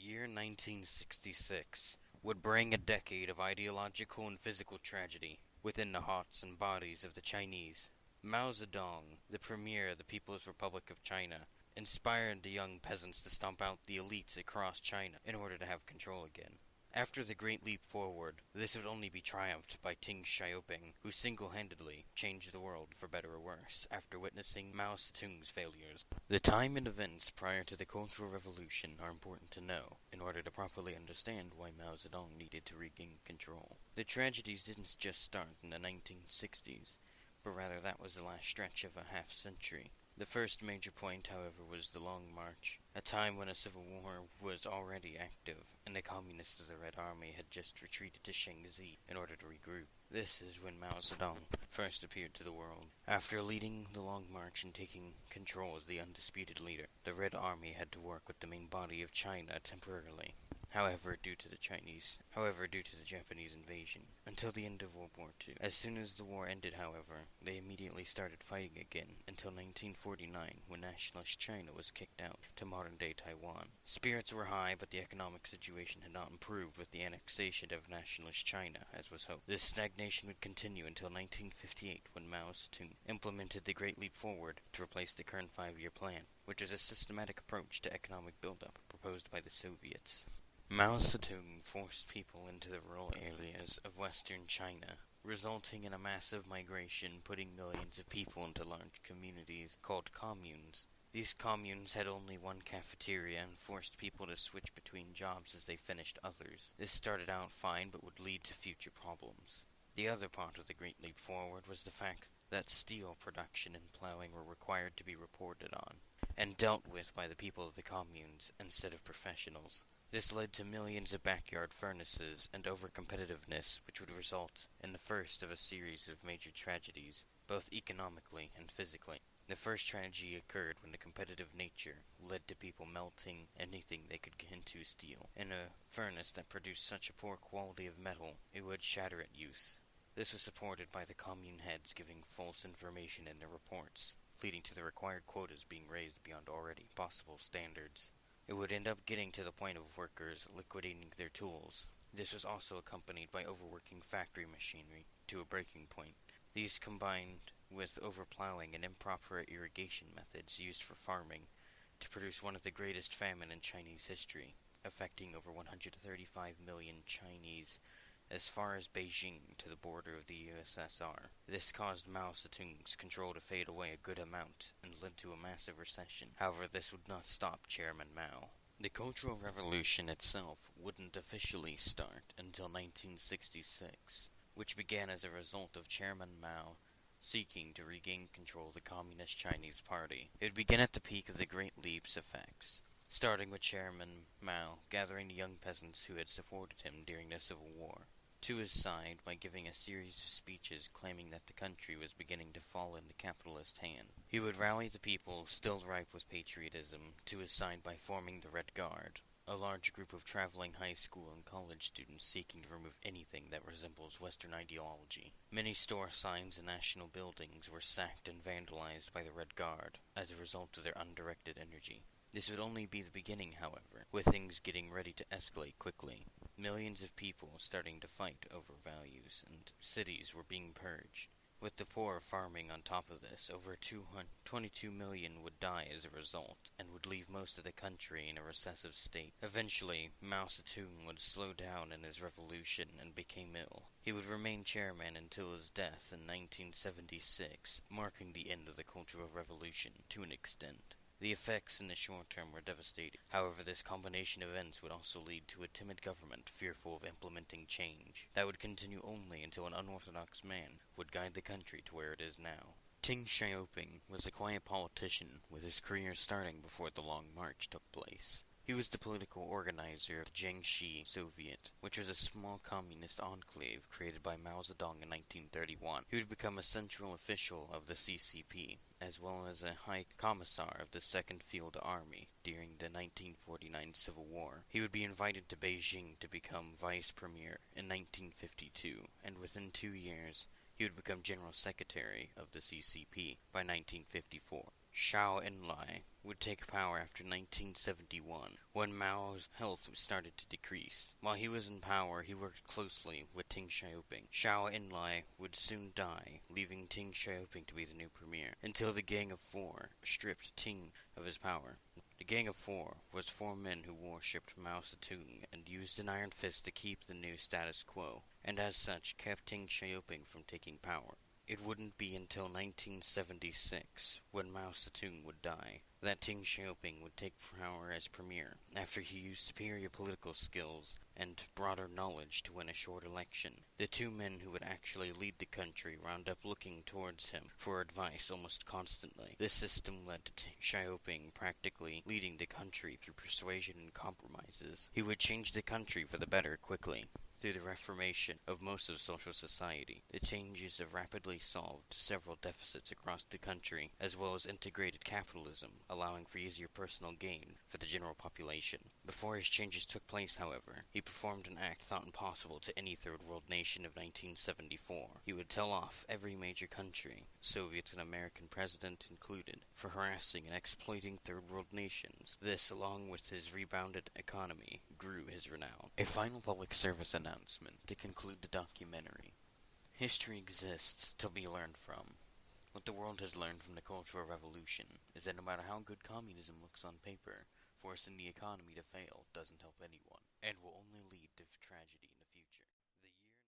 year 1966 would bring a decade of ideological and physical tragedy within the hearts and bodies of the Chinese. Mao Zedong, the premier of the People's Republic of China, inspired the young peasants to stomp out the elites across China in order to have control again. After the Great Leap Forward, this would only be triumphed by Deng Xiaoping, who single-handedly changed the world for better or worse after witnessing Mao Zedong's failures. The time and events prior to the Cultural Revolution are important to know in order to properly understand why Mao Zedong needed to regain control. The tragedies didn't just start in the 1960s, but rather that was the last stretch of a half-century. The first major point, however, was the Long March, a time when a civil war was already active, and the communists of the Red Army had just retreated to Shanxi in order to regroup. This is when Mao Zedong first appeared to the world. After leading the Long March and taking control as the undisputed leader, the Red Army had to work with the main body of China temporarily. However, due to the Japanese invasion, until the end of World War II. As soon as the war ended, however, they immediately started fighting again until 1949, when Nationalist China was kicked out to modern-day Taiwan. Spirits were high, but the economic situation had not improved with the annexation of Nationalist China, as was hoped. This stagnation would continue until 1958, when Mao Zedong implemented the Great Leap Forward to replace the current five-year plan, which is a systematic approach to economic buildup proposed by the Soviets. Mao Zedong forced people into the rural areas of western China, resulting in a massive migration, putting millions of people into large communities called communes. These communes had only one cafeteria and forced people to switch between jobs as they finished others. This started out fine, but would lead to future problems. The other part of the Great Leap Forward was the fact that steel production and plowing were required to be reported on, and dealt with by the people of the communes instead of professionals. This led to millions of backyard furnaces and over-competitiveness, which would result in the first of a series of major tragedies, both economically and physically. The first tragedy occurred when the competitive nature led to people melting anything they could get into steel. In a furnace that produced such a poor quality of metal, it would shatter at use. This was supported by the commune heads giving false information in their reports, leading to the required quotas being raised beyond already possible standards. It would end up getting to the point of workers liquidating their tools. This was also accompanied by overworking factory machinery to a breaking point. These combined with overplowing and improper irrigation methods used for farming to produce one of the greatest famine in Chinese history, affecting over 135 million Chinese as far as Beijing to the border of the USSR. This caused Mao Zedong's control to fade away a good amount and led to a massive recession. However, this would not stop Chairman Mao. The Cultural Revolution itself wouldn't officially start until 1966, which began as a result of Chairman Mao seeking to regain control of the Communist Chinese Party. It would begin at the peak of the Great Leap's effects, starting with Chairman Mao gathering the young peasants who had supported him during the Civil War to his side by giving a series of speeches claiming that the country was beginning to fall into capitalist hand. He would rally the people, still ripe with patriotism, to his side by forming the Red Guard, a large group of traveling high school and college students seeking to remove anything that resembles Western ideology. Many store signs and national buildings were sacked and vandalized by the Red Guard as a result of their undirected energy. This would only be the beginning, however, with things getting ready to escalate quickly. Millions of people starting to fight over values, and cities were being purged. With the poor farming on top of this, over 22 million would die as a result, and would leave most of the country in a recessive state. Eventually, Mao Zedong would slow down in his revolution and became ill. He would remain chairman until his death in 1976, marking the end of the Cultural Revolution to an extent. The effects in the short term were devastating. However, this combination of events would also lead to a timid government fearful of implementing change that would continue only until an unorthodox man would guide the country to where it is now. Deng Xiaoping was a quiet politician, with his career starting before the Long March took place. He was the political organizer of the Jiangxi Soviet, which was a small communist enclave created by Mao Zedong in 1931. He would become a central official of the CCP, as well as a high commissar of the Second Field Army during the 1949 Civil War. He would be invited to Beijing to become vice premier in 1952, and within 2 years, he would become general secretary of the CCP by 1954. Zhou Enlai would take power after 1971, when Mao's health started to decrease. While he was in power, he worked closely with Deng Xiaoping. Zhao Enlai would soon die, leaving Deng Xiaoping to be the new premier, until the Gang of Four stripped Deng of his power. The Gang of Four was four men who worshipped Mao Zedong and used an iron fist to keep the new status quo, and as such kept Deng Xiaoping from taking power. It wouldn't be until 1976, when Mao Zedong would die, that Deng Xiaoping would take power as premier, after he used superior political skills and broader knowledge to win a short election. The two men who would actually lead the country wound up looking towards him for advice almost constantly. This system led to Deng Xiaoping practically leading the country through persuasion and compromises. He would change the country for the better quickly. Through the reformation of most of social society, the changes have rapidly solved several deficits across the country, as well as integrated capitalism, allowing for easier personal gain for the general population. Before his changes took place, however, he performed an act thought impossible to any third world nation of 1974. He would tell off every major country, Soviets and American president included, for harassing and exploiting third world nations. This, along with his rebounded economy, grew his renown. A final public service announcement to conclude the documentary. History exists to be learned from. What the world has learned from the Cultural Revolution is that no matter how good communism looks on paper, forcing the economy to fail doesn't help anyone, and will only lead to tragedy.